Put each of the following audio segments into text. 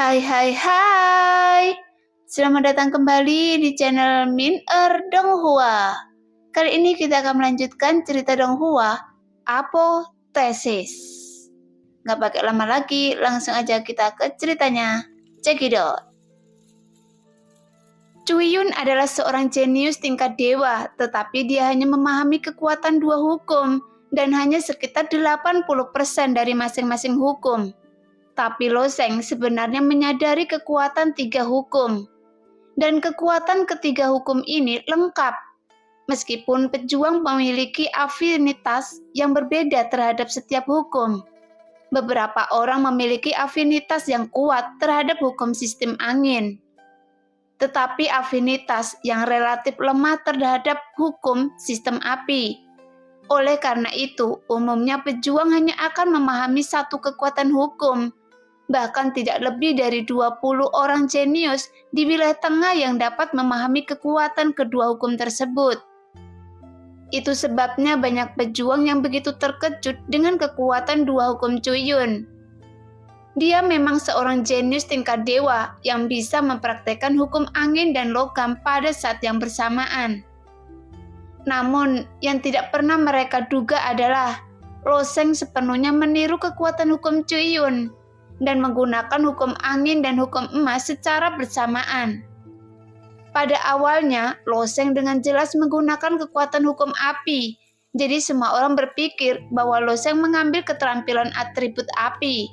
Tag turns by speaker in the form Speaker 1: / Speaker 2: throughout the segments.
Speaker 1: Hai hai hai. Selamat datang kembali di channel Min Donghua. Kali ini kita akan melanjutkan cerita Donghua, Apotesis. Nggak pakai lama lagi, langsung aja kita ke ceritanya. Check it out. Cuyun adalah seorang jenius tingkat dewa, tetapi dia hanya memahami kekuatan dua hukum dan hanya sekitar 80% dari masing-masing hukum. Tapi Loseng sebenarnya menyadari kekuatan tiga hukum. Dan kekuatan ketiga hukum ini lengkap. Meskipun pejuang memiliki afinitas yang berbeda terhadap setiap hukum. Beberapa orang memiliki afinitas yang kuat terhadap hukum sistem angin. Tetapi afinitas yang relatif lemah terhadap hukum sistem api. Oleh karena itu, umumnya pejuang hanya akan memahami satu kekuatan hukum. Bahkan tidak lebih dari 20 orang jenius di wilayah tengah yang dapat memahami kekuatan kedua hukum tersebut. Itu sebabnya banyak pejuang yang begitu terkejut dengan kekuatan dua hukum Cuyun. Dia memang seorang jenius tingkat dewa yang bisa mempraktekkan hukum angin dan logam pada saat yang bersamaan. Namun, yang tidak pernah mereka duga adalah Loseng sepenuhnya meniru kekuatan hukum Cuyun dan menggunakan hukum angin dan hukum emas secara bersamaan. Pada awalnya, Loseng dengan jelas menggunakan kekuatan hukum api, jadi semua orang berpikir bahwa Loseng mengambil keterampilan atribut api.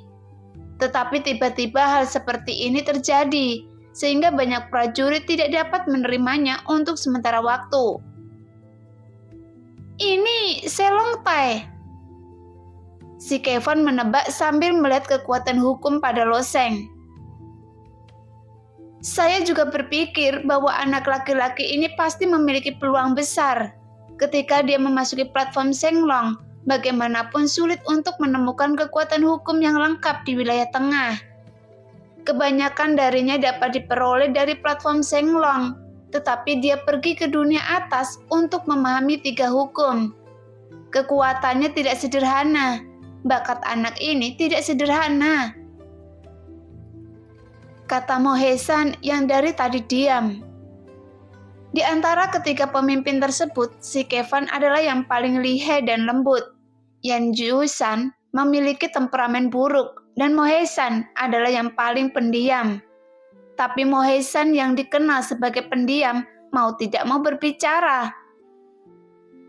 Speaker 1: Tetapi tiba-tiba hal seperti ini terjadi, sehingga banyak prajurit tidak dapat menerimanya untuk sementara waktu. Ini Selongtai. Si Kevin menebak sambil melihat kekuatan hukum pada Loseng. Saya juga berpikir bahwa anak laki-laki ini pasti memiliki peluang besar. Ketika dia memasuki platform Shenglong, bagaimanapun sulit untuk menemukan kekuatan hukum yang lengkap di wilayah tengah. Kebanyakan darinya dapat diperoleh dari platform Shenglong, tetapi dia pergi ke dunia atas untuk memahami tiga hukum. Kekuatannya tidak sederhana. Bakat anak ini tidak sederhana, kata Mohesan yang dari tadi diam. Di antara ketiga pemimpin tersebut, si Kevin adalah yang paling lihai dan lembut. Yan Jusan memiliki temperamen buruk dan Mohesan adalah yang paling pendiam. Tapi Mohesan yang dikenal sebagai pendiam mau tidak mau berbicara.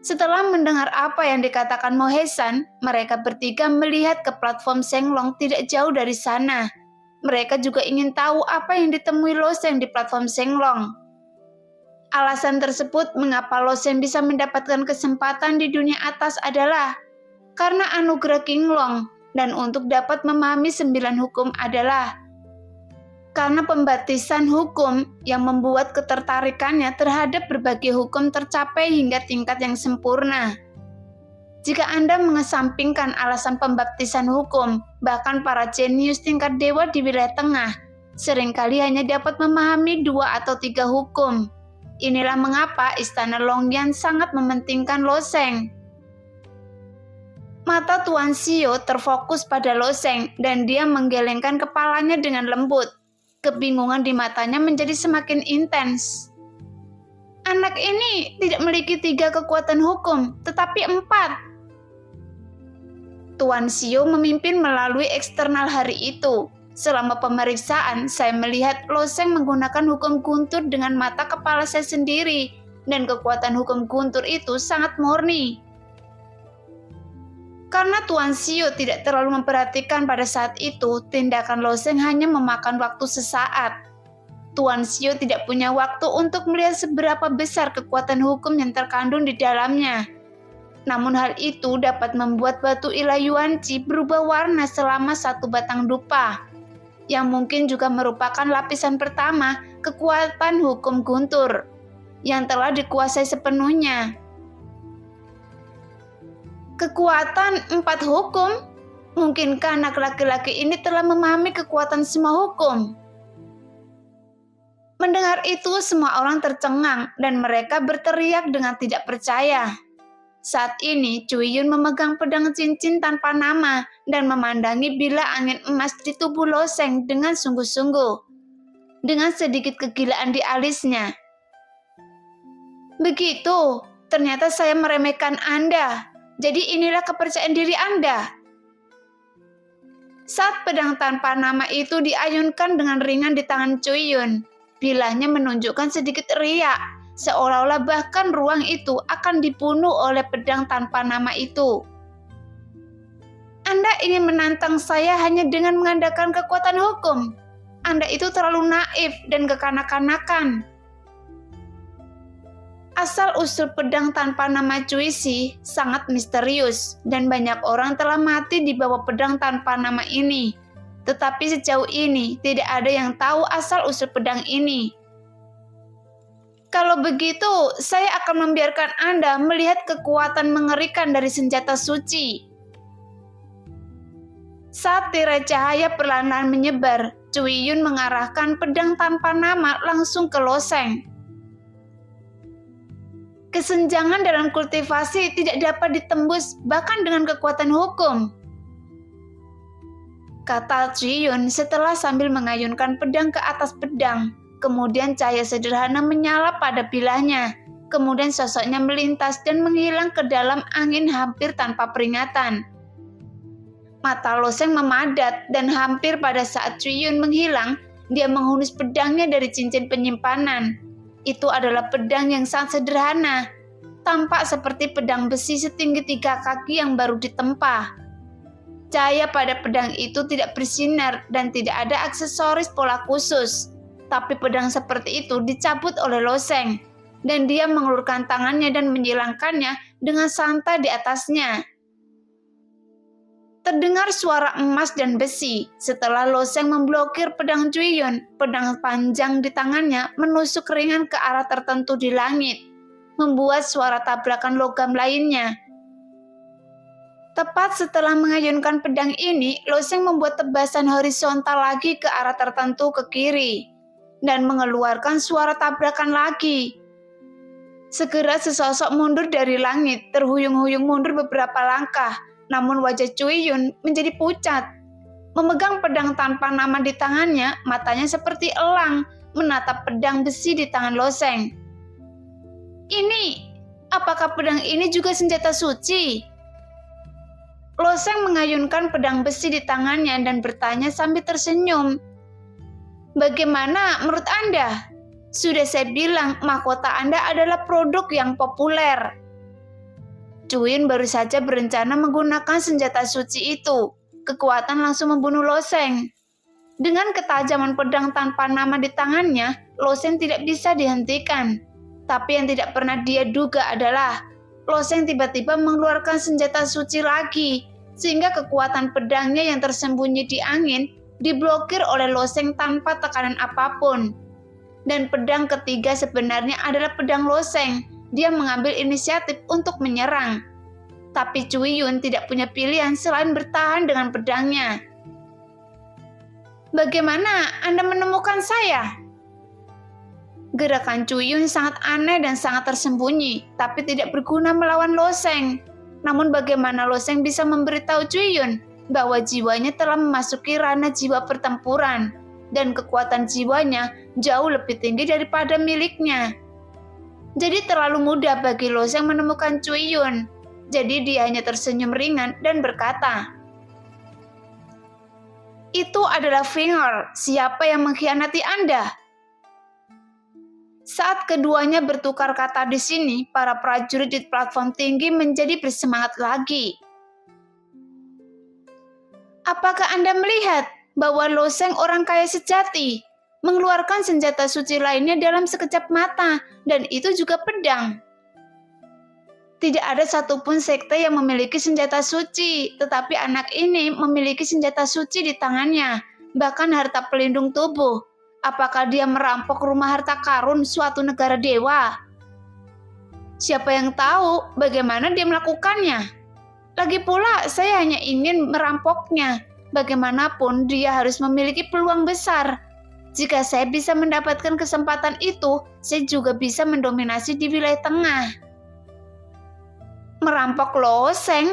Speaker 1: Setelah mendengar apa yang dikatakan Mohesan, mereka bertiga melihat ke platform Shenglong tidak jauh dari sana. Mereka juga ingin tahu apa yang ditemui Loseng di platform Shenglong. Alasan tersebut mengapa Loseng bisa mendapatkan kesempatan di dunia atas adalah karena anugerah Qinglong, dan untuk dapat memahami 9 hukum adalah karena pembaptisan hukum yang membuat ketertarikannya terhadap berbagai hukum tercapai hingga tingkat yang sempurna. Jika Anda mengesampingkan alasan pembaptisan hukum, bahkan para jenius tingkat dewa di wilayah tengah seringkali hanya dapat memahami 2 atau 3 hukum. Inilah mengapa Istana Longyan sangat mementingkan Loseng. Mata Tuan Xiao terfokus pada Loseng dan dia menggelengkan kepalanya dengan lembut. Kebingungan di matanya menjadi semakin intens. Anak ini tidak memiliki 3 kekuatan hukum, tetapi 4. Tuan Xiao memimpin melalui eksternal hari itu. Selama pemeriksaan, saya melihat Loseng menggunakan hukum guntur dengan mata kepala saya sendiri, dan kekuatan hukum guntur itu sangat murni. Karena Tuan Xiao tidak terlalu memperhatikan pada saat itu, tindakan Loseng hanya memakan waktu sesaat. Tuan Xiao tidak punya waktu untuk melihat seberapa besar kekuatan hukum yang terkandung di dalamnya. Namun hal itu dapat membuat batu Ilayuanci berubah warna selama 1 batang dupa, yang mungkin juga merupakan lapisan pertama kekuatan hukum guntur, yang telah dikuasai sepenuhnya. Kekuatan 4 hukum? Mungkinkah anak laki-laki ini telah memahami kekuatan semua hukum? Mendengar itu, semua orang tercengang dan mereka berteriak dengan tidak percaya. Saat ini Cui Yun memegang pedang cincin tanpa nama dan memandangi bila angin emas di tubuh Lo Sheng dengan sungguh-sungguh. Dengan sedikit kegilaan di alisnya. Begitu, ternyata saya meremehkan Anda. Jadi inilah kepercayaan diri Anda. Saat pedang tanpa nama itu diayunkan dengan ringan di tangan Cui Yun, bilahnya menunjukkan sedikit riak. Seolah-olah bahkan ruang itu akan dibunuh oleh pedang tanpa nama itu. Anda ingin menantang saya hanya dengan mengandalkan kekuatan hukum. Anda itu terlalu naif dan kekanak-kanakan. Asal-usul pedang tanpa nama Cui Si sangat misterius dan banyak orang telah mati di bawah pedang tanpa nama ini. Tetapi sejauh ini tidak ada yang tahu asal-usul pedang ini. Kalau begitu, saya akan membiarkan Anda melihat kekuatan mengerikan dari senjata suci. Saat tirai cahaya perlahan-lahan menyebar, Cui Yun mengarahkan pedang tanpa nama langsung ke Lo Sheng. Kesenjangan dalam kultivasi tidak dapat ditembus bahkan dengan kekuatan hukum, kata Cui Yun setelah sambil mengayunkan pedang ke atas pedang. Kemudian cahaya sederhana menyala pada bilahnya. Kemudian sosoknya melintas dan menghilang ke dalam angin hampir tanpa peringatan. Mata Lo Sheng memadat dan hampir pada saat Cui Yun menghilang, dia menghunus pedangnya dari cincin penyimpanan. Itu adalah pedang yang sangat sederhana, tampak seperti pedang besi setinggi 3 kaki yang baru ditempa. Cahaya pada pedang itu tidak bersinar dan tidak ada aksesoris pola khusus. Tapi pedang seperti itu dicabut oleh Lo Sheng, dan dia mengulurkan tangannya dan menyilangkannya dengan santai di atasnya. Terdengar suara emas dan besi. Setelah Lo Sheng memblokir pedang Cui Yun, pedang panjang di tangannya menusuk ringan ke arah tertentu di langit, membuat suara tabrakan logam lainnya. Tepat setelah mengayunkan pedang ini, Lo Sheng membuat tebasan horizontal lagi ke arah tertentu ke kiri, dan mengeluarkan suara tabrakan lagi. Segera sesosok mundur dari langit, terhuyung-huyung mundur beberapa langkah, namun wajah Cui Yun menjadi pucat. Memegang pedang tanpa nama di tangannya, matanya seperti elang, menatap pedang besi di tangan Lo Sheng. Apakah pedang ini juga senjata suci? Lo Sheng mengayunkan pedang besi di tangannya dan bertanya sambil tersenyum. Bagaimana menurut Anda? Sudah saya bilang mahkota Anda adalah produk yang populer. Cui Yun baru saja berencana menggunakan senjata suci itu. Kekuatan langsung membunuh Lo Sheng. Dengan ketajaman pedang tanpa nama di tangannya, Lo Sheng tidak bisa dihentikan. Tapi yang tidak pernah dia duga adalah Lo Sheng tiba-tiba mengeluarkan senjata suci lagi, sehingga kekuatan pedangnya yang tersembunyi di angin diblokir oleh Lo Sheng tanpa tekanan apapun. Dan pedang ketiga sebenarnya adalah pedang Lo Sheng. Dia mengambil inisiatif untuk menyerang. Tapi Cui Yun tidak punya pilihan selain bertahan dengan pedangnya. Bagaimana Anda menemukan saya? Gerakan Cui Yun sangat aneh dan sangat tersembunyi, tapi tidak berguna melawan Lo Sheng. Namun bagaimana Lo Sheng bisa memberitahu Cui Yun bahwa jiwanya telah memasuki ranah jiwa pertempuran, dan kekuatan jiwanya jauh lebih tinggi daripada miliknya. Jadi terlalu mudah bagi Lo Sheng menemukan Cui Yun. Jadi dia hanya tersenyum ringan dan berkata, "Itu adalah Finger, siapa yang mengkhianati Anda?" Saat keduanya bertukar kata di sini, para prajurit di platform tinggi menjadi bersemangat lagi. Apakah Anda melihat bahwa Lo Sheng orang kaya sejati, mengeluarkan senjata suci lainnya dalam sekejap mata, dan itu juga pedang? Tidak ada satupun sekte yang memiliki senjata suci, tetapi anak ini memiliki senjata suci di tangannya, bahkan harta pelindung tubuh. Apakah dia merampok rumah harta karun suatu negara dewa? Siapa yang tahu bagaimana dia melakukannya? Lagi pula, saya hanya ingin merampoknya. Bagaimanapun, dia harus memiliki peluang besar. Jika saya bisa mendapatkan kesempatan itu, saya juga bisa mendominasi di wilayah tengah. Merampok Lo Sheng?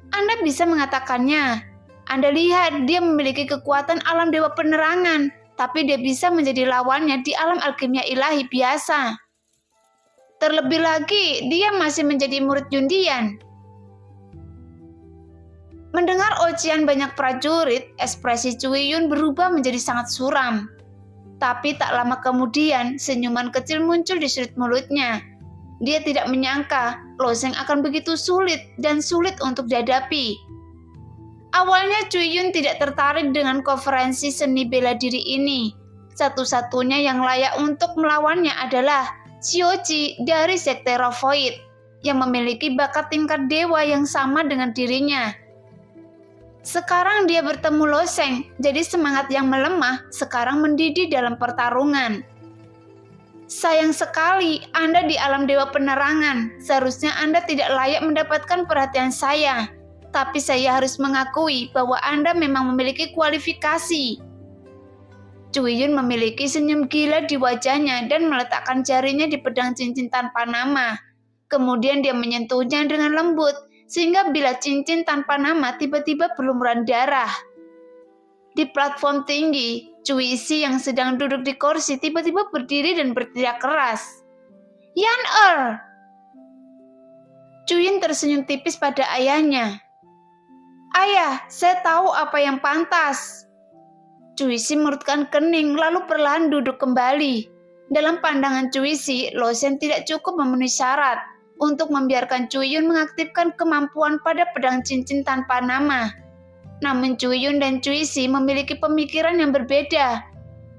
Speaker 1: Anda bisa mengatakannya. Anda lihat dia memiliki kekuatan alam dewa penerangan, tapi dia bisa menjadi lawannya di alam alkimia ilahi biasa. Terlebih lagi, dia masih menjadi murid Yundian. Mendengar ocehan banyak prajurit, ekspresi Cui Yun berubah menjadi sangat suram. Tapi tak lama kemudian, senyuman kecil muncul di sudut mulutnya. Dia tidak menyangka Lo Sheng akan begitu sulit dan sulit untuk dihadapi. Awalnya Cui Yun tidak tertarik dengan konferensi seni bela diri ini. Satu-satunya yang layak untuk melawannya adalah Xiaoji dari sekte Rovoid yang memiliki bakat tingkat dewa yang sama dengan dirinya. Sekarang dia bertemu Lo Sheng, jadi semangat yang melemah sekarang mendidih dalam pertarungan. Sayang sekali Anda di alam dewa penerangan. Seharusnya Anda tidak layak mendapatkan perhatian saya. Tapi saya harus mengakui bahwa Anda memang memiliki kualifikasi. Cui Yun memiliki senyum gila di wajahnya dan meletakkan jarinya di pedang cincin tanpa nama. Kemudian dia menyentuhnya dengan lembut, sehingga bila cincin tanpa nama tiba-tiba berlumuran darah. Di platform tinggi, Cui Si yang sedang duduk di kursi tiba-tiba berdiri dan berteriak keras. Yan Er! Cui Yun tersenyum tipis pada ayahnya. Ayah, saya tahu apa yang pantas. Cui Si mengerutkan kening lalu perlahan duduk kembali. Dalam pandangan Cui Si, Lo Sheng tidak cukup memenuhi syarat untuk membiarkan Cui Yun mengaktifkan kemampuan pada pedang cincin tanpa nama. Namun Cui Yun dan Cui Si memiliki pemikiran yang berbeda.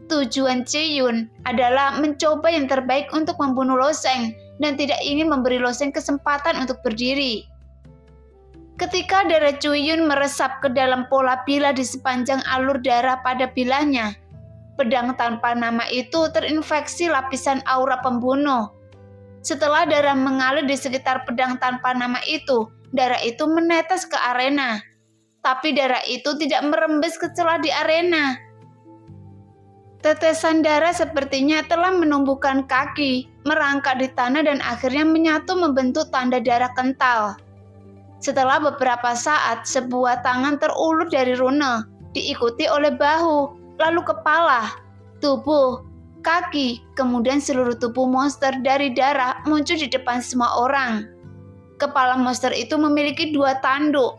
Speaker 1: Tujuan Cui Yun adalah mencoba yang terbaik untuk membunuh Lo Sheng dan tidak ingin memberi Lo Sheng kesempatan untuk berdiri. Ketika darah Cui Yun meresap ke dalam pola bila di sepanjang alur darah pada bilanya, pedang tanpa nama itu terinfeksi lapisan aura pembunuh. Setelah darah mengalir di sekitar pedang tanpa nama itu, darah itu menetes ke arena. Tapi darah itu tidak merembes ke celah di arena. Tetesan darah sepertinya telah menumbuhkan kaki, merangkak di tanah dan akhirnya menyatu membentuk tanda darah kental. Setelah beberapa saat, sebuah tangan terulur dari rune, diikuti oleh bahu, lalu kepala, tubuh, kaki, kemudian seluruh tubuh monster dari darah muncul di depan semua orang. Kepala monster itu memiliki 2 tanduk,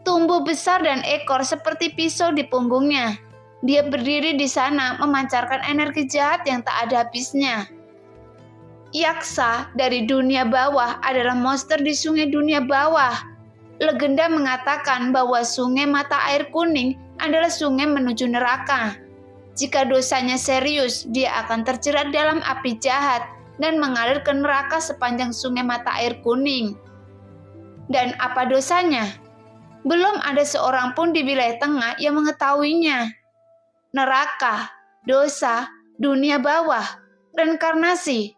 Speaker 1: tumbuh besar dan ekor seperti pisau di punggungnya. Dia berdiri di sana memancarkan energi jahat yang tak ada habisnya. Yaksa dari dunia bawah adalah monster di sungai dunia bawah. Legenda mengatakan bahwa sungai mata air kuning adalah sungai menuju neraka. Jika dosanya serius, dia akan terjerat dalam api jahat dan mengalir ke neraka sepanjang sungai mata air kuning. Dan apa dosanya? Belum ada seorang pun di wilayah tengah yang mengetahuinya. Neraka, dosa, dunia bawah, reinkarnasi.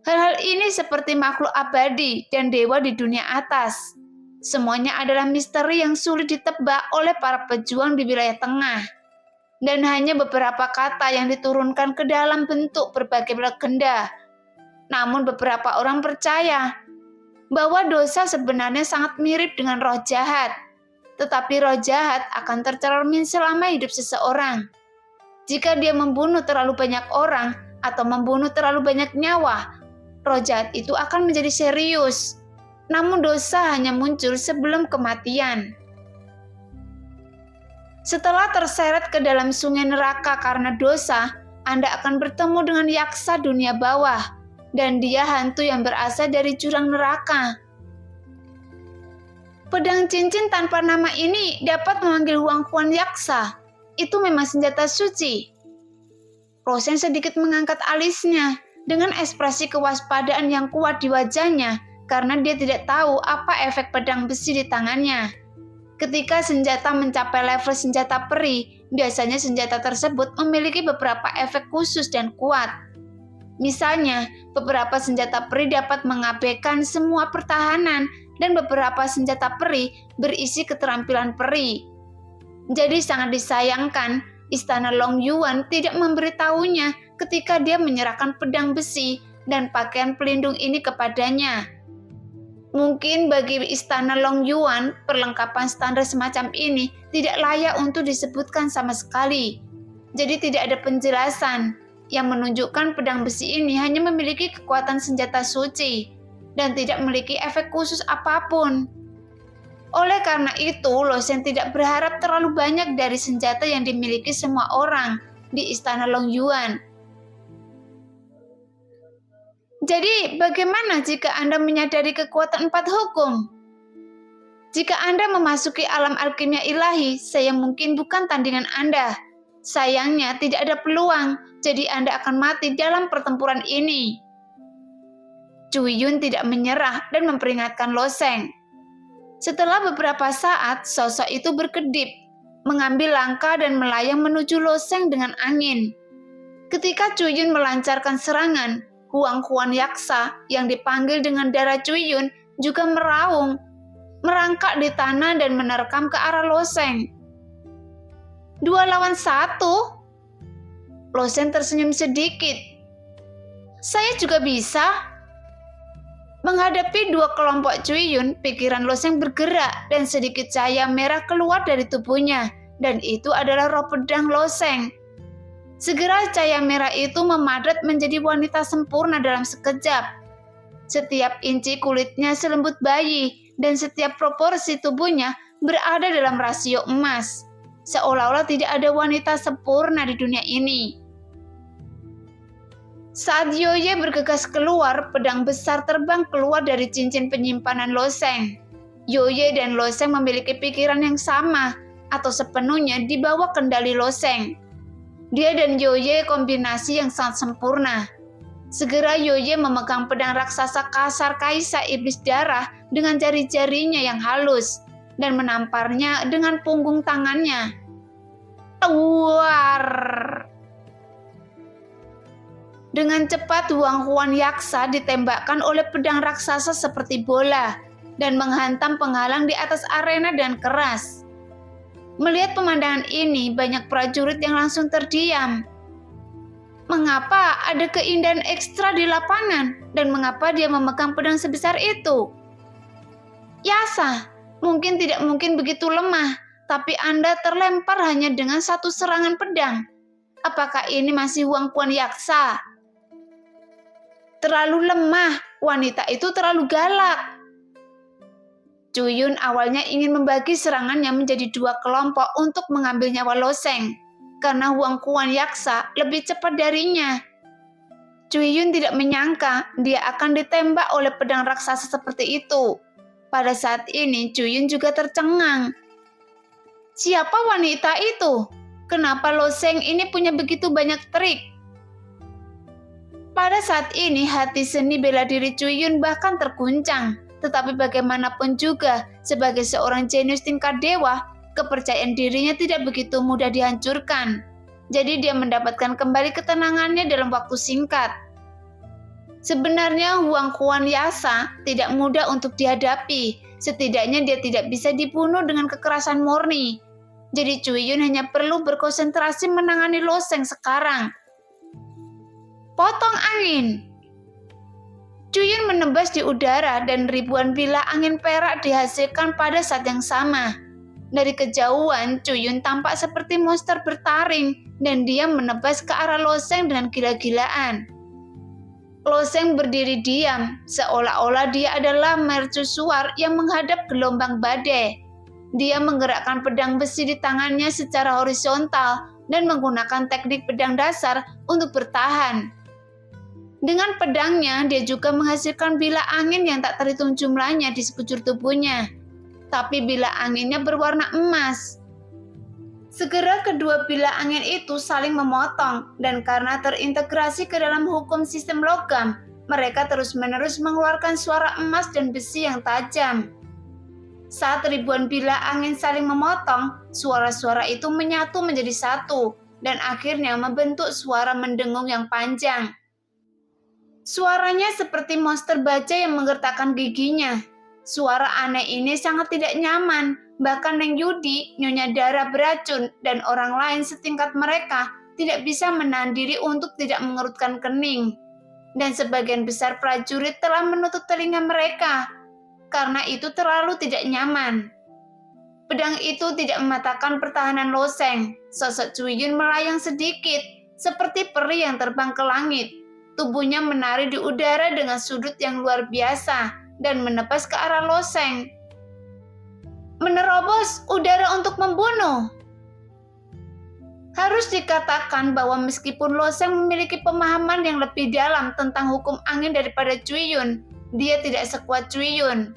Speaker 1: Hal-hal ini seperti makhluk abadi dan dewa di dunia atas. Semuanya adalah misteri yang sulit ditebak oleh para pejuang di wilayah tengah. Dan hanya beberapa kata yang diturunkan ke dalam bentuk berbagai legenda. Namun beberapa orang percaya bahwa dosa sebenarnya sangat mirip dengan roh jahat. Tetapi roh jahat akan tercermin selama hidup seseorang. Jika dia membunuh terlalu banyak orang atau membunuh terlalu banyak nyawa, roh jahat itu akan menjadi serius. Namun dosa hanya muncul sebelum kematian. Setelah terseret ke dalam sungai neraka karena dosa, Anda akan bertemu dengan yaksa dunia bawah, dan dia hantu yang berasal dari jurang neraka. Pedang cincin tanpa nama ini dapat memanggil Huang yaksa. Itu memang senjata suci. Lo Sheng sedikit mengangkat alisnya dengan ekspresi kewaspadaan yang kuat di wajahnya karena dia tidak tahu apa efek pedang besi di tangannya. Ketika senjata mencapai level senjata peri, biasanya senjata tersebut memiliki beberapa efek khusus dan kuat. Misalnya, beberapa senjata peri dapat mengabaikan semua pertahanan dan beberapa senjata peri berisi keterampilan peri. Jadi sangat disayangkan, Istana Long Yuan tidak memberitahunya ketika dia menyerahkan pedang besi dan pakaian pelindung ini kepadanya. Mungkin bagi istana Long Yuan, perlengkapan standar semacam ini tidak layak untuk disebutkan sama sekali. Jadi tidak ada penjelasan yang menunjukkan pedang besi ini hanya memiliki kekuatan senjata suci dan tidak memiliki efek khusus apapun. Oleh karena itu, Lo Sheng tidak berharap terlalu banyak dari senjata yang dimiliki semua orang di istana Long Yuan. Jadi, bagaimana jika Anda menyadari kekuatan 4 hukum? Jika Anda memasuki alam alkimia ilahi, saya mungkin bukan tandingan Anda. Sayangnya, tidak ada peluang, jadi Anda akan mati dalam pertempuran ini. Cui Yun tidak menyerah dan memperingatkan Lo Sheng. Setelah beberapa saat, sosok itu berkedip, mengambil langkah dan melayang menuju Lo Sheng dengan angin. Ketika Cui Yun melancarkan serangan, Huang Huan Yaksa yang dipanggil dengan darah Cui Yun juga meraung, merangkak di tanah dan menerkam ke arah Lo Sheng. 2 lawan 1? Lo Sheng tersenyum sedikit. Saya juga bisa. Menghadapi 2 kelompok Cui Yun, pikiran Lo Sheng bergerak dan sedikit cahaya merah keluar dari tubuhnya, dan itu adalah roh pedang Lo Sheng. Segera cahaya merah itu memadat menjadi wanita sempurna dalam sekejap. Setiap inci kulitnya selembut bayi dan setiap proporsi tubuhnya berada dalam rasio emas. Seolah-olah tidak ada wanita sempurna di dunia ini. Saat Yoye bergegas keluar, pedang besar terbang keluar dari cincin penyimpanan Lo Sheng. Yoye dan Lo Sheng memiliki pikiran yang sama atau sepenuhnya di bawah kendali Lo Sheng. Dia dan Yoye kombinasi yang sangat sempurna. Segera Yoye memegang pedang raksasa kasar kaisa iblis darah dengan jari-jarinya yang halus dan menamparnya dengan punggung tangannya. Tuar! Dengan cepat Huang Huan Yaksa ditembakkan oleh pedang raksasa seperti bola dan menghantam penghalang di atas arena dan keras. Melihat pemandangan ini, banyak prajurit yang langsung terdiam. Mengapa ada keindahan ekstra di lapangan dan mengapa dia memegang pedang sebesar itu? Yasa, mungkin tidak mungkin begitu lemah, tapi Anda terlempar hanya dengan 1 serangan pedang. Apakah ini masih Huang Huan Yaksa? Terlalu lemah, wanita itu terlalu galak. Cui Yun awalnya ingin membagi serangannya menjadi 2 kelompok untuk mengambil nyawa Lo Sheng, karena Huang Huan Yaksa lebih cepat darinya. Cui Yun tidak menyangka dia akan ditembak oleh pedang raksasa seperti itu. Pada saat ini Cui Yun juga tercengang. Siapa wanita itu? Kenapa Lo Sheng ini punya begitu banyak trik? Pada saat ini hati seni bela diri Cui Yun bahkan terguncang. Tetapi bagaimanapun juga, sebagai seorang jenius tingkat dewa, kepercayaan dirinya tidak begitu mudah dihancurkan. Jadi dia mendapatkan kembali ketenangannya dalam waktu singkat. Sebenarnya Huang Huan Yaksa tidak mudah untuk dihadapi. Setidaknya dia tidak bisa dibunuh dengan kekerasan murni. Jadi Cui Yun hanya perlu berkonsentrasi menangani Lo Sheng sekarang. Potong angin. Cui Yun menembas di udara dan ribuan bilah angin perak dihasilkan pada saat yang sama. Dari kejauhan, Cui Yun tampak seperti monster bertaring dan dia menebas ke arah Lo Sheng dengan gila-gilaan. Lo Sheng berdiri diam, seolah-olah dia adalah mercusuar yang menghadap gelombang badai. Dia menggerakkan pedang besi di tangannya secara horizontal dan menggunakan teknik pedang dasar untuk bertahan. Dengan pedangnya, dia juga menghasilkan bilah angin yang tak terhitung jumlahnya di sekujur tubuhnya. Tapi bilah anginnya berwarna emas. Segera kedua bilah angin itu saling memotong, dan karena terintegrasi ke dalam hukum sistem logam, mereka terus-menerus mengeluarkan suara emas dan besi yang tajam. Saat ribuan bilah angin saling memotong, suara-suara itu menyatu menjadi satu, dan akhirnya membentuk suara mendengung yang panjang. Suaranya seperti monster baja yang menggertakkan giginya. Suara aneh ini sangat tidak nyaman. Bahkan Neng Yudi, Nyonya Dara beracun, dan orang lain setingkat mereka tidak bisa menahan diri untuk tidak mengerutkan kening. Dan sebagian besar prajurit telah menutup telinga mereka. karena itu terlalu tidak nyaman. Pedang itu tidak mematahkan pertahanan Lo Sheng. Sosok Cui Yun melayang sedikit, seperti peri yang terbang ke langit. Tubuhnya menari di udara dengan sudut yang luar biasa dan menebas ke arah Lo Sheng. Menerobos udara untuk membunuh. Harus dikatakan bahwa meskipun Lo Sheng memiliki pemahaman yang lebih dalam tentang hukum angin daripada Cui Yun, dia tidak sekuat Cui Yun.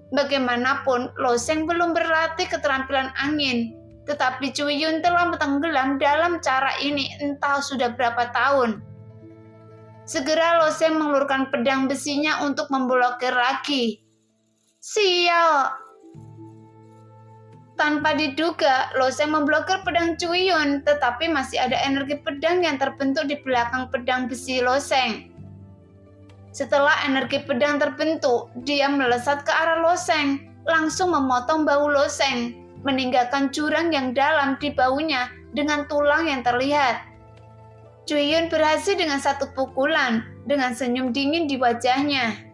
Speaker 1: Bagaimanapun, Lo Sheng belum berlatih keterampilan angin, tetapi Cui Yun telah tenggelam dalam cara ini entah sudah berapa tahun. Segera Lo Sheng mengelurkan pedang besinya untuk memblokir lagi. Sial! Tanpa diduga, Lo Sheng memblokir pedang Cui Yun, tetapi masih ada energi pedang yang terbentuk di belakang pedang besi Lo Sheng. Setelah energi pedang terbentuk, dia melesat ke arah Lo Sheng, langsung memotong bahu Lo Sheng, meninggalkan jurang yang dalam di bahunya dengan tulang yang terlihat. Cui Yun berhasil dengan satu pukulan, dengan senyum dingin di wajahnya.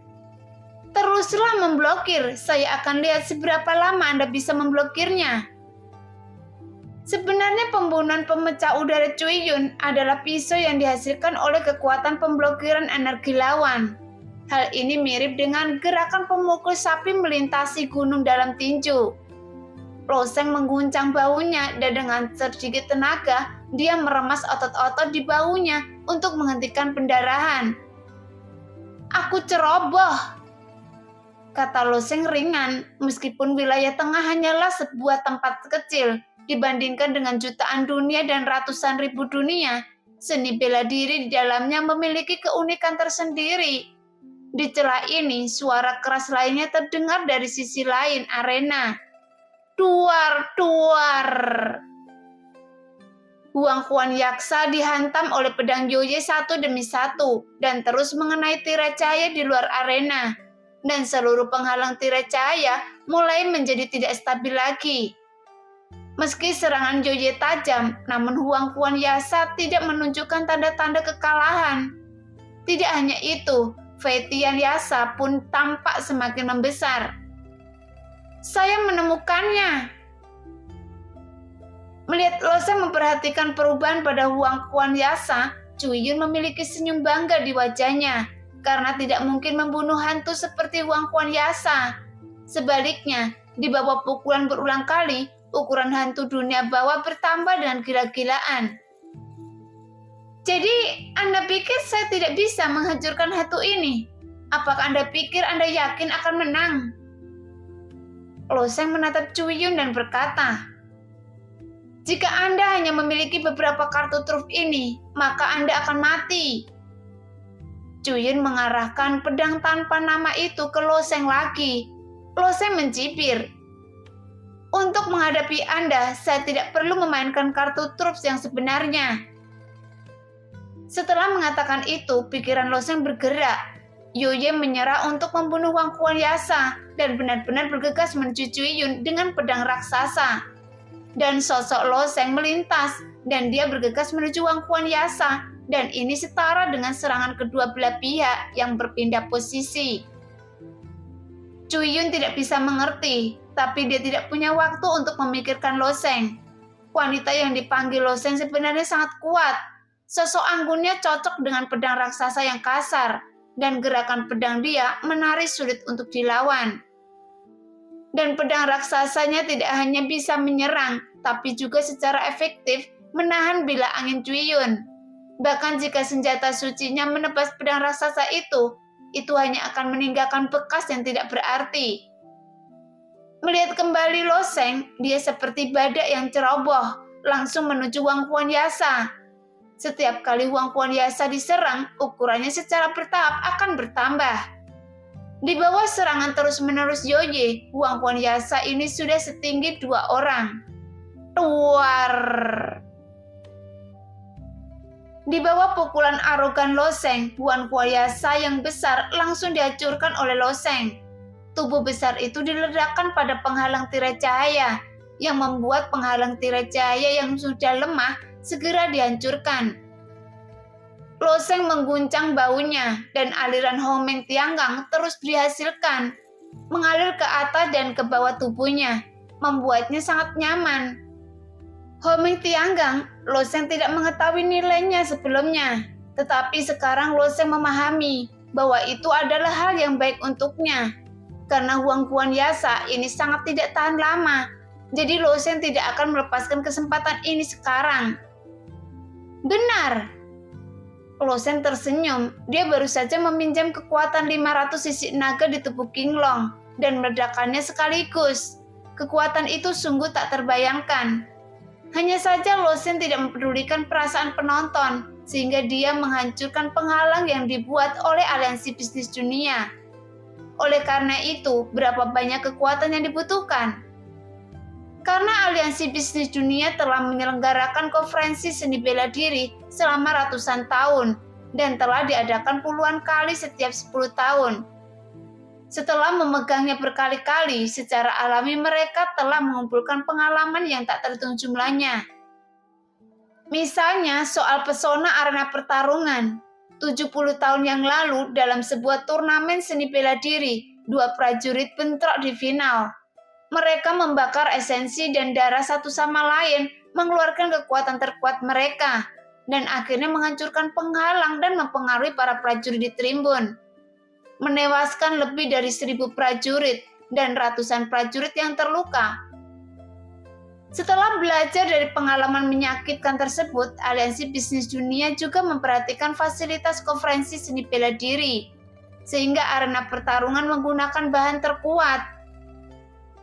Speaker 1: Teruslah memblokir, saya akan lihat seberapa lama Anda bisa memblokirnya. Sebenarnya pembunuhan pemecah udara Cui Yun adalah pisau yang dihasilkan oleh kekuatan pemblokiran energi lawan. Hal ini mirip dengan gerakan pemukul sapi melintasi gunung dalam tinju. Lo Sheng mengguncang bahunya dan dengan sedikit tenaga, dia meremas otot-otot di bahunya untuk menghentikan pendarahan. Aku ceroboh, kata Lo Sheng ringan, meskipun wilayah tengah hanyalah sebuah tempat kecil. Dibandingkan dengan jutaan dunia dan ratusan ribu dunia, seni bela diri di dalamnya memiliki keunikan tersendiri. Di celah ini, suara keras lainnya terdengar dari sisi lain arena. Duar, duar. Huang Quan Yaksa dihantam oleh pedang Yoye satu demi satu dan terus mengenai tirai cahaya di luar arena. Dan seluruh penghalang tirai cahaya mulai menjadi tidak stabil lagi. Meski serangan Yoye tajam, namun Huang Quan Yaksa tidak menunjukkan tanda-tanda kekalahan. Tidak hanya itu, Fei Tian Yaksa pun tampak semakin membesar. Saya menemukannya. Melihat Lo Sheng memperhatikan perubahan pada Huang Quan Yaksa, Cui Yun memiliki senyum bangga di wajahnya, karena tidak mungkin membunuh hantu seperti Huang Quan Yaksa. Sebaliknya, di bawah pukulan berulang kali, ukuran hantu dunia bawah bertambah dengan gila-gilaan. Jadi, Anda pikir saya tidak bisa menghancurkan hantu ini? Apakah Anda pikir Anda yakin akan menang? Lo Sheng menatap Cui Yun dan berkata, jika Anda hanya memiliki beberapa kartu truf ini, maka Anda akan mati. Cui Yun mengarahkan pedang tanpa nama itu ke Lo Sheng lagi. Lo Sheng mencibir. Untuk menghadapi Anda, saya tidak perlu memainkan kartu truf yang sebenarnya. Setelah mengatakan itu, pikiran Lo Sheng bergerak. Yoye menyerah untuk membunuh Huang Quan Yaksa dan benar-benar bergegas menuju Cui Yun dengan pedang raksasa. Dan sosok Lo Sheng melintas dan dia bergegas menuju Huang Quan Yaksa, dan ini setara dengan serangan kedua belah pihak yang berpindah posisi. Cui Yun tidak bisa mengerti, tapi dia tidak punya waktu untuk memikirkan Lo Sheng. Wanita yang dipanggil Lo Sheng sebenarnya sangat kuat. Sosok anggunnya cocok dengan pedang raksasa yang kasar, dan gerakan pedang dia menari sulit untuk dilawan. Dan pedang raksasanya tidak hanya bisa menyerang, tapi juga secara efektif menahan bila angin Cui Yun. Bahkan jika senjata sucinya menebas pedang raksasa itu hanya akan meninggalkan bekas yang tidak berarti. Melihat kembali Lo Sheng, dia seperti badak yang ceroboh, langsung menuju Huang Quan Yaksa. Setiap kali Huang Quan Yaksa diserang, ukurannya secara bertahap akan bertambah. Di bawah serangan terus-menerus Yoye, Huang Quan Yaksa ini sudah setinggi 2 orang. Duar! Di bawah pukulan arogan Lo Sheng, Huang Quan Yaksa yang besar langsung dihancurkan oleh Lo Sheng. Tubuh besar itu diledakkan pada penghalang tirai cahaya, yang membuat penghalang tirai cahaya yang sudah lemah segera dihancurkan. Lo Sheng mengguncang bahunya, dan aliran Hongmeng Tianggang terus dihasilkan. mengalir ke atas dan ke bawah tubuhnya, membuatnya sangat nyaman. Homing Tianggang, Lo Sheng tidak mengetahui nilainya sebelumnya, tetapi sekarang Lo Sheng memahami bahwa itu adalah hal yang baik untuknya. Karena Huang Kuan Yasa ini sangat tidak tahan lama, jadi Lo Sheng tidak akan melepaskan kesempatan ini sekarang. Benar. Lo Sheng tersenyum, dia baru saja meminjam kekuatan 500 sisik naga di tubuh King Long dan meledakannya sekaligus. Kekuatan itu sungguh tak terbayangkan. Hanya saja Lo Sheng tidak mempedulikan perasaan penonton, sehingga dia menghancurkan penghalang yang dibuat oleh aliansi bisnis dunia. Oleh karena itu, berapa banyak kekuatan yang dibutuhkan? Karena aliansi bisnis dunia telah menyelenggarakan konferensi seni bela diri selama ratusan tahun, dan telah diadakan puluhan kali setiap 10 tahun. Setelah memegangnya berkali-kali, secara alami mereka telah mengumpulkan pengalaman yang tak terhitung jumlahnya. Misalnya soal pesona arena pertarungan. 70 tahun yang lalu dalam sebuah turnamen seni bela diri, 2 prajurit bentrok di final. Mereka membakar esensi dan darah satu sama lain, mengeluarkan kekuatan terkuat mereka, dan akhirnya menghancurkan penghalang dan mempengaruhi para prajurit di tribun. Menewaskan lebih dari 1.000 prajurit dan ratusan prajurit yang terluka. Setelah belajar dari pengalaman menyakitkan tersebut, aliansi bisnis dunia juga memperhatikan fasilitas konferensi seni bela diri, sehingga arena pertarungan menggunakan bahan terkuat.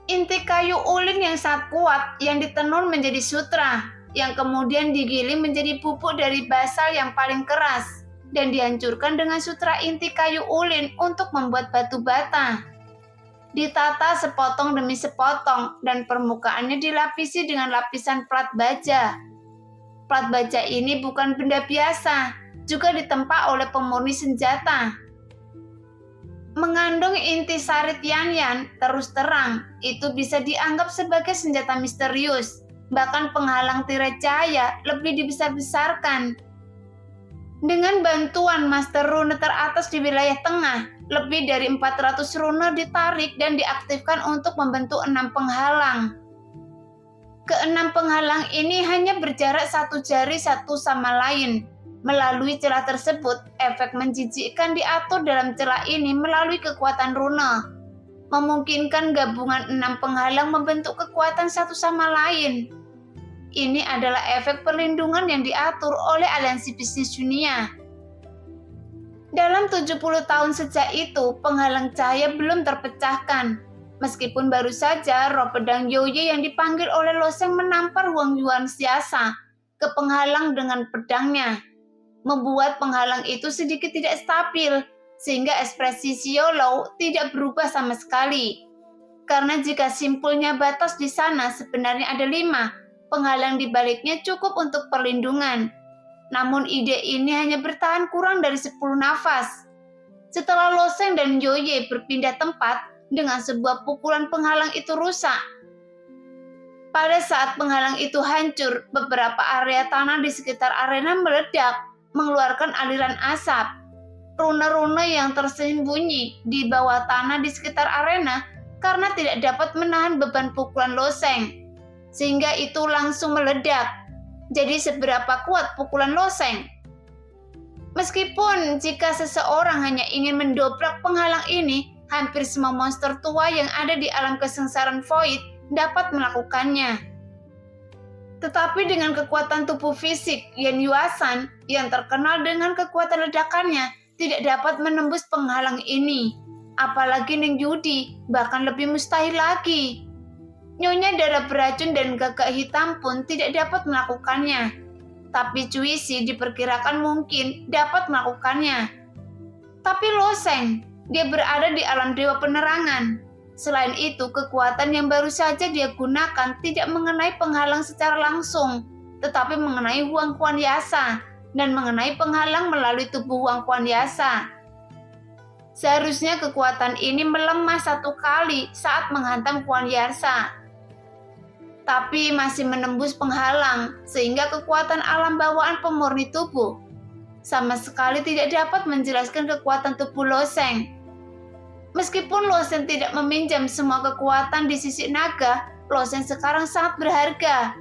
Speaker 1: Inti kayu ulin yang sangat kuat yang ditenun menjadi sutra, yang kemudian digiling menjadi pupuk dari basal yang paling keras, dan dihancurkan dengan sutra inti kayu ulin untuk membuat batu bata. Ditata sepotong demi sepotong dan permukaannya dilapisi dengan lapisan plat baja. Plat baja ini bukan benda biasa, juga ditempa oleh pemurni senjata. Mengandung inti sari Tianyan, terus terang, itu bisa dianggap sebagai senjata misterius, bahkan penghalang tirai cahaya lebih dibesar-besarkan. Dengan bantuan Master Rune teratas di wilayah tengah, lebih dari 400 rune ditarik dan diaktifkan untuk membentuk 6 penghalang. Keenam penghalang ini hanya berjarak 1 jari satu sama lain. Melalui celah tersebut, efek menjijikkan diatur dalam celah ini melalui kekuatan rune, memungkinkan gabungan 6 penghalang membentuk kekuatan satu sama lain. Ini adalah efek perlindungan yang diatur oleh aliansi bisnis dunia. Dalam 70 tahun sejak itu, penghalang cahaya belum terpecahkan. Meskipun baru saja roh pedang Yoye yang dipanggil oleh Lo Sheng menampar Huang Yuan Siasa ke penghalang dengan pedangnya, membuat penghalang itu sedikit tidak stabil, sehingga ekspresi Xiao Lou tidak berubah sama sekali. Karena jika simpulnya batas di sana sebenarnya ada 5, penghalang di baliknya cukup untuk perlindungan. Namun ide ini hanya bertahan kurang dari 10 nafas. Setelah Lo Sheng dan Yoye berpindah tempat, dengan sebuah pukulan penghalang itu rusak. Pada saat penghalang itu hancur, beberapa area tanah di sekitar arena meledak, mengeluarkan aliran asap. Rune-rune yang tersembunyi di bawah tanah di sekitar arena karena tidak dapat menahan beban pukulan Lo Sheng, sehingga itu langsung meledak. Jadi seberapa kuat pukulan Lo Sheng? Meskipun jika seseorang hanya ingin mendobrak penghalang ini, hampir semua monster tua yang ada di alam kesengsaraan Void dapat melakukannya. Tetapi dengan kekuatan tubuh fisik Yan Yuasan yang terkenal dengan kekuatan ledakannya tidak dapat menembus penghalang ini. Apalagi Ning Yudi, bahkan lebih mustahil lagi. Nyonya darah beracun dan gagak hitam pun tidak dapat melakukannya. Tapi Cui Shi diperkirakan mungkin dapat melakukannya. Tapi Lo Sheng, dia berada di alam dewa penerangan. Selain itu, kekuatan yang baru saja dia gunakan tidak mengenai penghalang secara langsung, tetapi mengenai Huang Kuan Yasa dan mengenai penghalang melalui tubuh Huang Kuan Yasa. Seharusnya kekuatan ini melemah 1 kali saat menghantam Kuan Yasa, tapi masih menembus penghalang, sehingga kekuatan alam bawaan pemurni tubuh sama sekali tidak dapat menjelaskan kekuatan tubuh Lo Sheng. Meskipun Loseng tidak meminjam semua kekuatan di sisik naga, Loseng sekarang sangat berharga.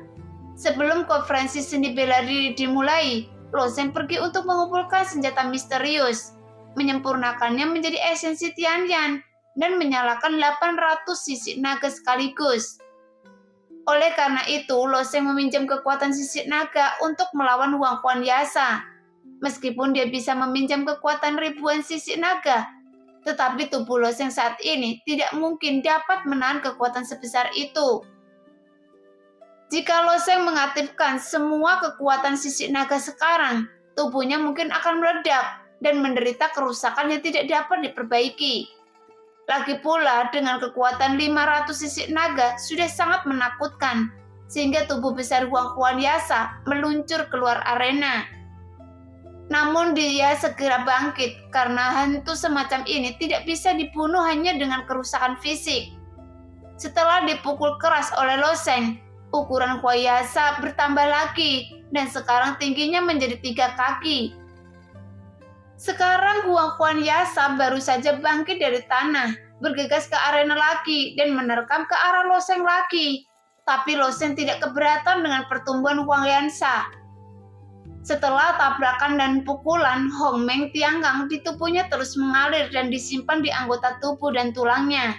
Speaker 1: Sebelum konferensi seni bela diri dimulai, Loseng pergi untuk mengumpulkan senjata misterius, menyempurnakannya menjadi esensi Tianyan, dan menyalakan 800 sisik naga sekaligus. Oleh karena itu, Loseng meminjam kekuatan sisik naga untuk melawan Huang Huanyasa. Meskipun dia bisa meminjam kekuatan ribuan sisik naga, tetapi tubuh Loseng saat ini tidak mungkin dapat menahan kekuatan sebesar itu. Jika Loseng mengaktifkan semua kekuatan sisik naga sekarang, tubuhnya mungkin akan meledak dan menderita kerusakan yang tidak dapat diperbaiki. Lagi pula, dengan kekuatan 500 sisik naga sudah sangat menakutkan, sehingga tubuh besar Huang Huanyasa meluncur keluar arena. Namun dia segera bangkit karena hantu semacam ini tidak bisa dibunuh hanya dengan kerusakan fisik. Setelah dipukul keras oleh Loseng, ukuran Huanyasa bertambah lagi dan sekarang tingginya menjadi 3 kaki. Sekarang Huang Huanyasa baru saja bangkit dari tanah, bergegas ke arena lagi dan menerkam ke arah Loseng lagi. Tapi Loseng tidak keberatan dengan pertumbuhan Huanyasa. Setelah tabrakan dan pukulan, Hong Meng Tianggang di tubuhnya terus mengalir dan disimpan di anggota tubuh dan tulangnya.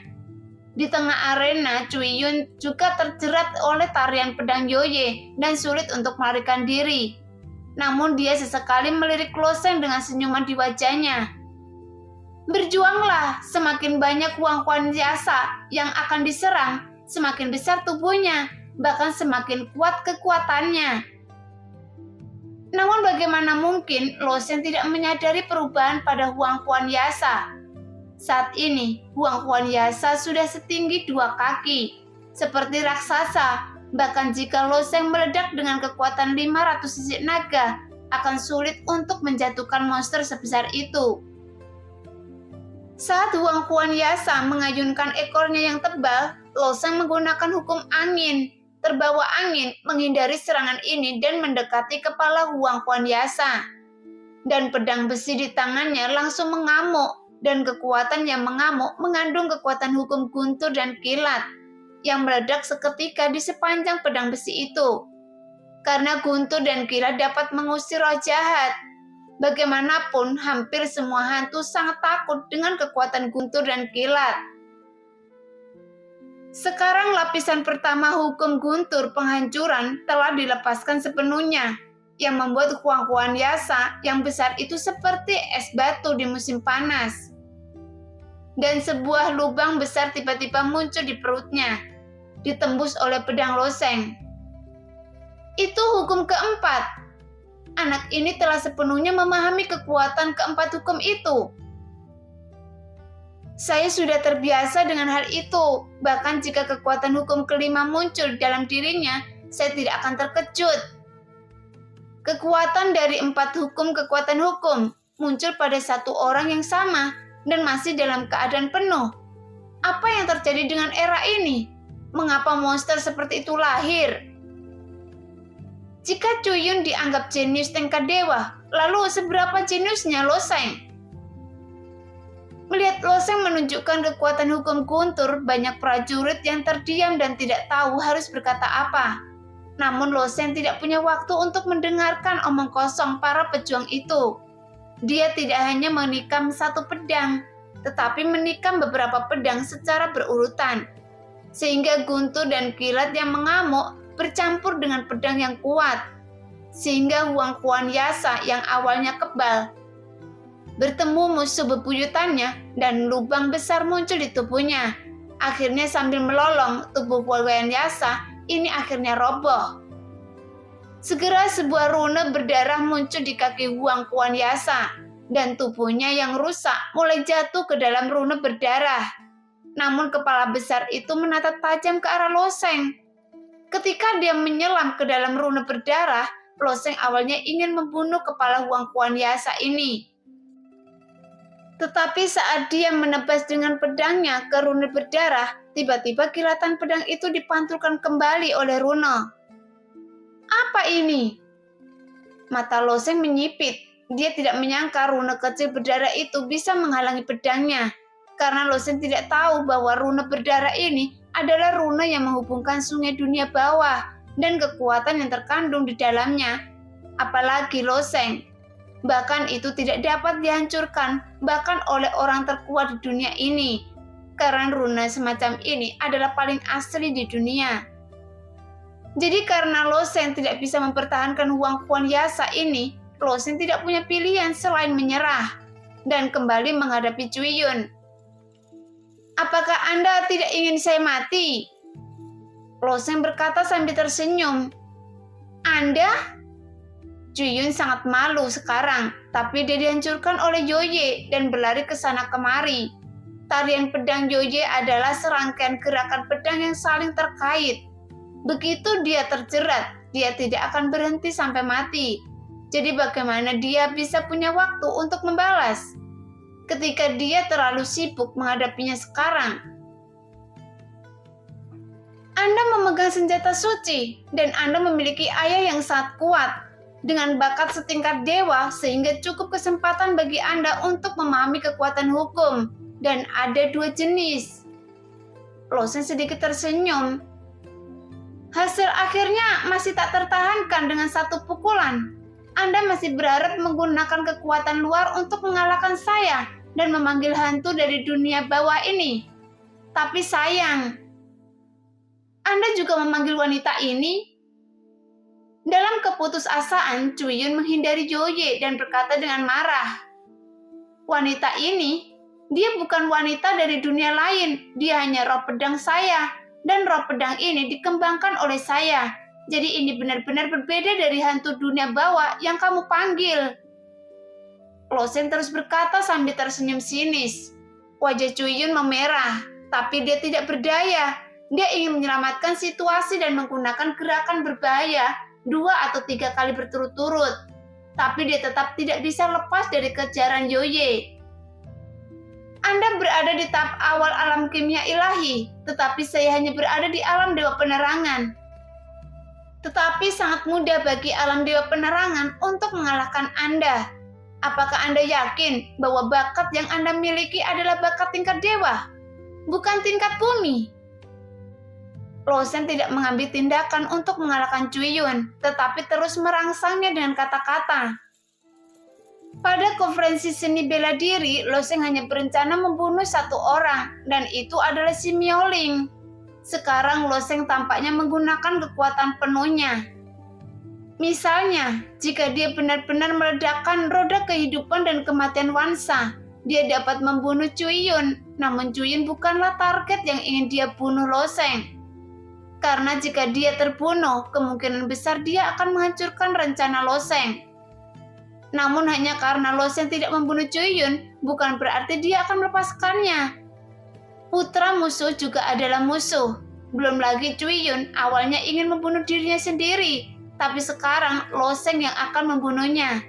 Speaker 1: Di tengah arena, Cui Yun juga terjerat oleh tarian pedang Yoye dan sulit untuk melarikan diri. Namun dia sesekali melirik Loseng dengan senyuman di wajahnya. Berjuanglah, semakin banyak Huang Huanyasa yang akan diserang, semakin besar tubuhnya, bahkan semakin kuat kekuatannya. Namun bagaimana mungkin Loseng tidak menyadari perubahan pada Huang Huanyasa? Saat ini, Huang Huanyasa sudah setinggi 2 kaki, seperti raksasa. Bahkan jika Loseng meledak dengan kekuatan 500 sisik naga, akan sulit untuk menjatuhkan monster sebesar itu. Saat Huang Huanyasa mengayunkan ekornya yang tebal, Loseng menggunakan hukum angin. Terbawa angin menghindari serangan ini dan mendekati kepala Huang Huanyasa. Dan pedang besi di tangannya langsung mengamuk, dan kekuatan yang mengamuk mengandung kekuatan hukum guntur dan kilat yang meledak seketika di sepanjang pedang besi itu. Karena guntur dan kilat dapat mengusir roh jahat. Bagaimanapun, hampir semua hantu sangat takut dengan kekuatan guntur dan kilat. Sekarang lapisan pertama hukum guntur penghancuran telah dilepaskan sepenuhnya, yang membuat Huang Huanyasa yang besar itu seperti es batu di musim panas. Dan sebuah lubang besar tiba-tiba muncul di perutnya, ditembus oleh pedang Loseng. Itu hukum keempat. Anak ini telah sepenuhnya memahami kekuatan keempat hukum itu. Saya sudah terbiasa dengan hal itu. Bahkan jika kekuatan hukum kelima muncul dalam dirinya, saya tidak akan terkejut. Kekuatan dari 4 hukum kekuatan hukum muncul pada satu orang yang sama dan masih dalam keadaan penuh. Apa yang terjadi dengan era ini? Mengapa monster seperti itu lahir? Jika Cui Yun dianggap jenius tingkat dewa, lalu seberapa jeniusnya Loseng? Melihat Loseng menunjukkan kekuatan hukum guntur, banyak prajurit yang terdiam dan tidak tahu harus berkata apa. Namun Loseng tidak punya waktu untuk mendengarkan omong kosong para pejuang itu. Dia tidak hanya menikam satu pedang, tetapi menikam beberapa pedang secara berurutan. Sehingga guntur dan kilat yang mengamuk bercampur dengan pedang yang kuat. Sehingga Huang Huanyasa yang awalnya kebal bertemu musuh bebuyutannya dan lubang besar muncul di tubuhnya. Akhirnya sambil melolong, tubuh Huanyasa ini akhirnya roboh. Segera sebuah rune berdarah muncul di kaki Huang Huanyasa dan tubuhnya yang rusak mulai jatuh ke dalam rune berdarah. Namun kepala besar itu menatap tajam ke arah Loseng. Ketika dia menyelam ke dalam rune berdarah, Loseng awalnya ingin membunuh kepala Huang Huanyasa ini. Tetapi saat dia menebas dengan pedangnya ke rune berdarah, tiba-tiba kilatan pedang itu dipantulkan kembali oleh rune. Apa ini? Mata Loseng menyipit. Dia tidak menyangka rune kecil berdarah itu bisa menghalangi pedangnya. Karena Loseng tidak tahu bahwa rune berdarah ini adalah rune yang menghubungkan sungai dunia bawah dan kekuatan yang terkandung di dalamnya. Apalagi Loseng. Bahkan itu tidak dapat dihancurkan bahkan oleh orang terkuat di dunia ini. Karena rune semacam ini adalah paling asli di dunia. Jadi karena Loseng tidak bisa mempertahankan Huang Quan Yasa ini, Loseng tidak punya pilihan selain menyerah dan kembali menghadapi Cui-yun. Apakah Anda tidak ingin saya mati? Loseng berkata sambil tersenyum. Anda? Cui-yun sangat malu sekarang, tapi dia dihancurkan oleh Yoye dan berlari ke sana kemari. Tarian pedang Yoye adalah serangkaian gerakan pedang yang saling terkait. Begitu dia terjerat, dia tidak akan berhenti sampai mati. Jadi bagaimana dia bisa punya waktu untuk membalas? Ketika dia terlalu sibuk menghadapinya sekarang. Anda memegang senjata suci, dan Anda memiliki ayah yang sangat kuat. Dengan bakat setingkat dewa sehingga cukup kesempatan bagi Anda untuk memahami kekuatan hukum. Dan ada dua jenis. Loseng sedikit tersenyum. Hasil akhirnya masih tak tertahankan dengan satu pukulan. Anda masih berharap menggunakan kekuatan luar untuk mengalahkan saya dan memanggil hantu dari dunia bawah ini. Tapi sayang, Anda juga memanggil wanita ini. Dalam keputusasaan, Cui-yun menghindari Yoye dan berkata dengan marah, wanita ini, dia bukan wanita dari dunia lain, dia hanya roh pedang saya, dan roh pedang ini dikembangkan oleh saya. Jadi ini benar-benar berbeda dari hantu dunia bawah yang kamu panggil. Loseng terus berkata sambil tersenyum sinis. Wajah Cui-yun memerah, tapi dia tidak berdaya. Dia ingin menyelamatkan situasi dan menggunakan gerakan berbahaya 2 atau 3 kali berturut-turut. Tapi dia tetap tidak bisa lepas dari kejaran Yoye. Anda berada di tahap awal alam kimia ilahi, tetapi saya hanya berada di alam dewa penerangan. Tetapi sangat mudah bagi alam dewa penerangan untuk mengalahkan Anda. Apakah Anda yakin bahwa bakat yang Anda miliki adalah bakat tingkat dewa, bukan tingkat bumi? Loseng tidak mengambil tindakan untuk mengalahkan Cui-yun, tetapi terus merangsangnya dengan kata-kata. Pada konferensi seni bela diri, Loseng hanya berencana membunuh 1 orang, dan itu adalah si Miaoling. Sekarang Loseng tampaknya menggunakan kekuatan penuhnya. Misalnya, jika dia benar-benar meledakkan roda kehidupan dan kematian Wansa, dia dapat membunuh Cui-yun, namun Cui-yun bukanlah target yang ingin dia bunuh Loseng. Karena jika dia terbunuh, kemungkinan besar dia akan menghancurkan rencana Loseng. Namun hanya karena Loseng tidak membunuh Cui-yun, bukan berarti dia akan melepaskannya. Putra musuh juga adalah musuh. Belum lagi Cui-yun awalnya ingin membunuh dirinya sendiri, tapi sekarang Loseng yang akan membunuhnya.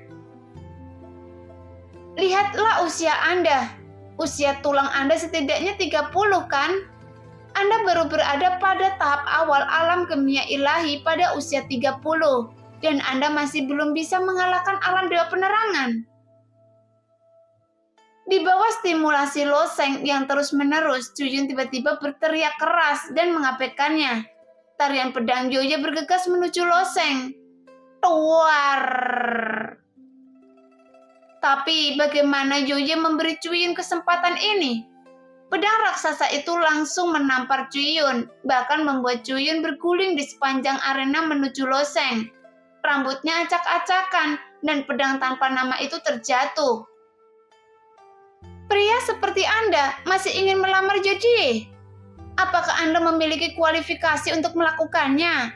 Speaker 1: Lihatlah usia Anda. Usia tulang Anda setidaknya 30 kan? Anda baru berada pada tahap awal alam kimia ilahi pada usia 30, dan Anda masih belum bisa mengalahkan alam dewa penerangan. Di bawah stimulasi Loseng yang terus-menerus, Cui-yun tiba-tiba berteriak keras dan mengabaikannya. Tarian pedang Yoye bergegas menuju Loseng. Tuar! Tapi bagaimana Yoye memberi Cui-yun kesempatan ini? Pedang raksasa itu langsung menampar Cui-yun, bahkan membuat Cui-yun berguling di sepanjang arena menuju Loseng. Rambutnya acak-acakan dan pedang tanpa nama itu terjatuh. Pria seperti Anda masih ingin melamar Jodie? Apakah Anda memiliki kualifikasi untuk melakukannya?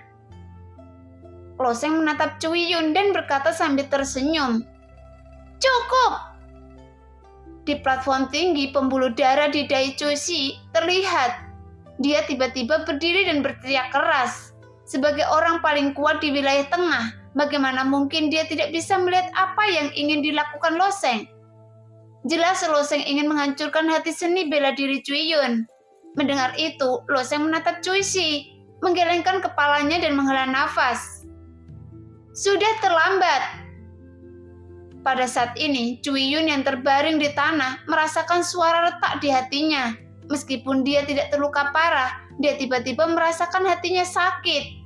Speaker 1: Loseng menatap Cui-yun dan berkata sambil tersenyum. Cukup! Di platform tinggi pembuluh darah di Daichoshi terlihat. Dia tiba-tiba berdiri dan berteriak keras. Sebagai orang paling kuat di wilayah tengah, bagaimana mungkin dia tidak bisa melihat apa yang ingin dilakukan Loseng? Jelas Loseng ingin menghancurkan hati seni bela diri Cui-yun. Mendengar itu, Loseng menatap Cui-shi, menggelengkan kepalanya dan menghela nafas. Sudah terlambat. Pada saat ini, Cui Yun yang terbaring di tanah merasakan suara retak di hatinya. Meskipun dia tidak terluka parah, dia tiba-tiba merasakan hatinya sakit.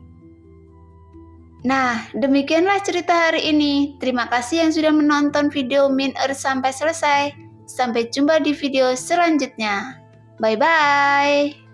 Speaker 1: Nah, demikianlah cerita hari ini. Terima kasih yang sudah menonton video Min Earth sampai selesai. Sampai jumpa di video selanjutnya. Bye-bye.